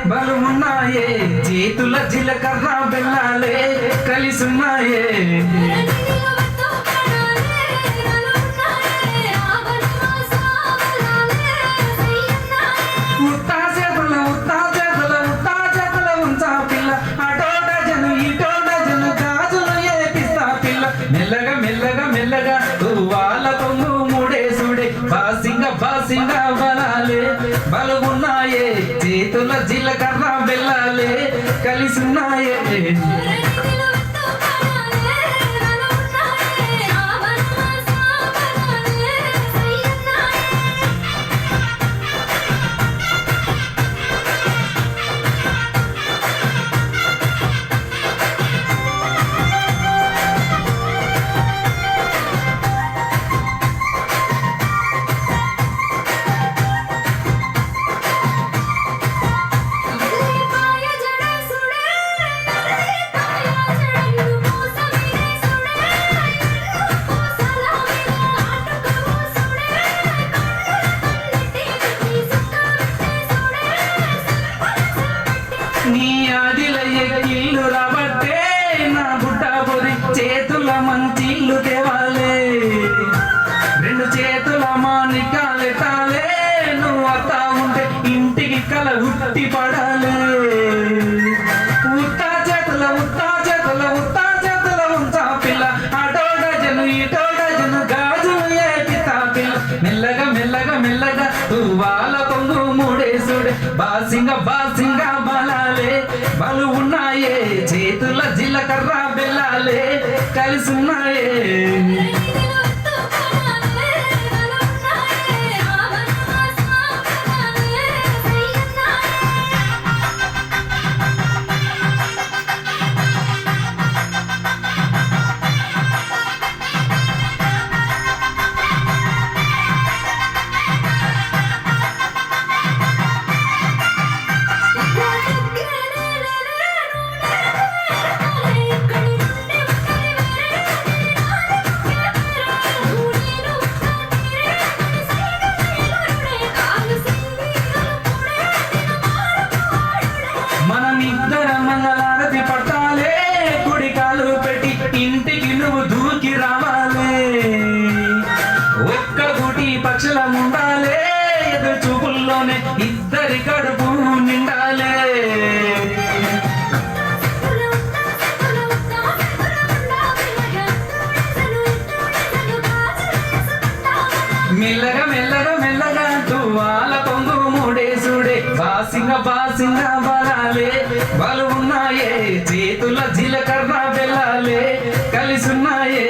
బలుమున్నాయే చేతుల జీలకర్ర బెల్లాలే కలిసున్నాయే ఉత్తా చేతుల ఉంచా పిల్ల అటో డజను ఇటో డజను గాజులు ఏపిస్తా పిల్ల మెల్లగా మెల్లగా మెల్లగా వాళ్ళ కొంగు మూడేసుడే బాసింగ బలాలే బలుగున్నాయే చేతుల జీలకర్ర బెల్లాలే కలిసున్నాయే నీ ఆదిలయ్య ఇల్లు రాబట్టే నా బుట్ట పొరి చేతుల మంచిల్లు తేవాలే రెండు చేతుల మానికాలెటాలే నువ్వు అత్తా ఉంటే ఇంటికి కల ఉట్టి పడాలే ఉత్తా చేతుల ఉంచా పిల్ల అటో డజను ఇటో డజను గాజులు ఏపితా పిల్ల మెల్లగా మెల్లగా మెల్లగా వాళ్ళ కొంగు మూడేసుడే బాసింగ బలాలే బలు ఉన్నాయే చేతుల జీలకర్ర బెల్లాలే కలిసున్నాయే మనమిద్దరం మంగళారతి పట్టాలే కుడికాలు పెట్టి ఇంటికి నువ్వు దూకి రావాలే ఒక్క గుటి పక్షులం ఉండాలే ఎదురు చూపుల్లోనే ఇద్దరి కడుపు నిండాలే మెల్లగా మెల్లగా మెల్లగా వాళ్ళ కొంగు మూడేసుడే బాసింగ బలాలే బలు ఉన్నాయే చేతుల జీలకర్ర బెల్లాలే కలిసున్నాయే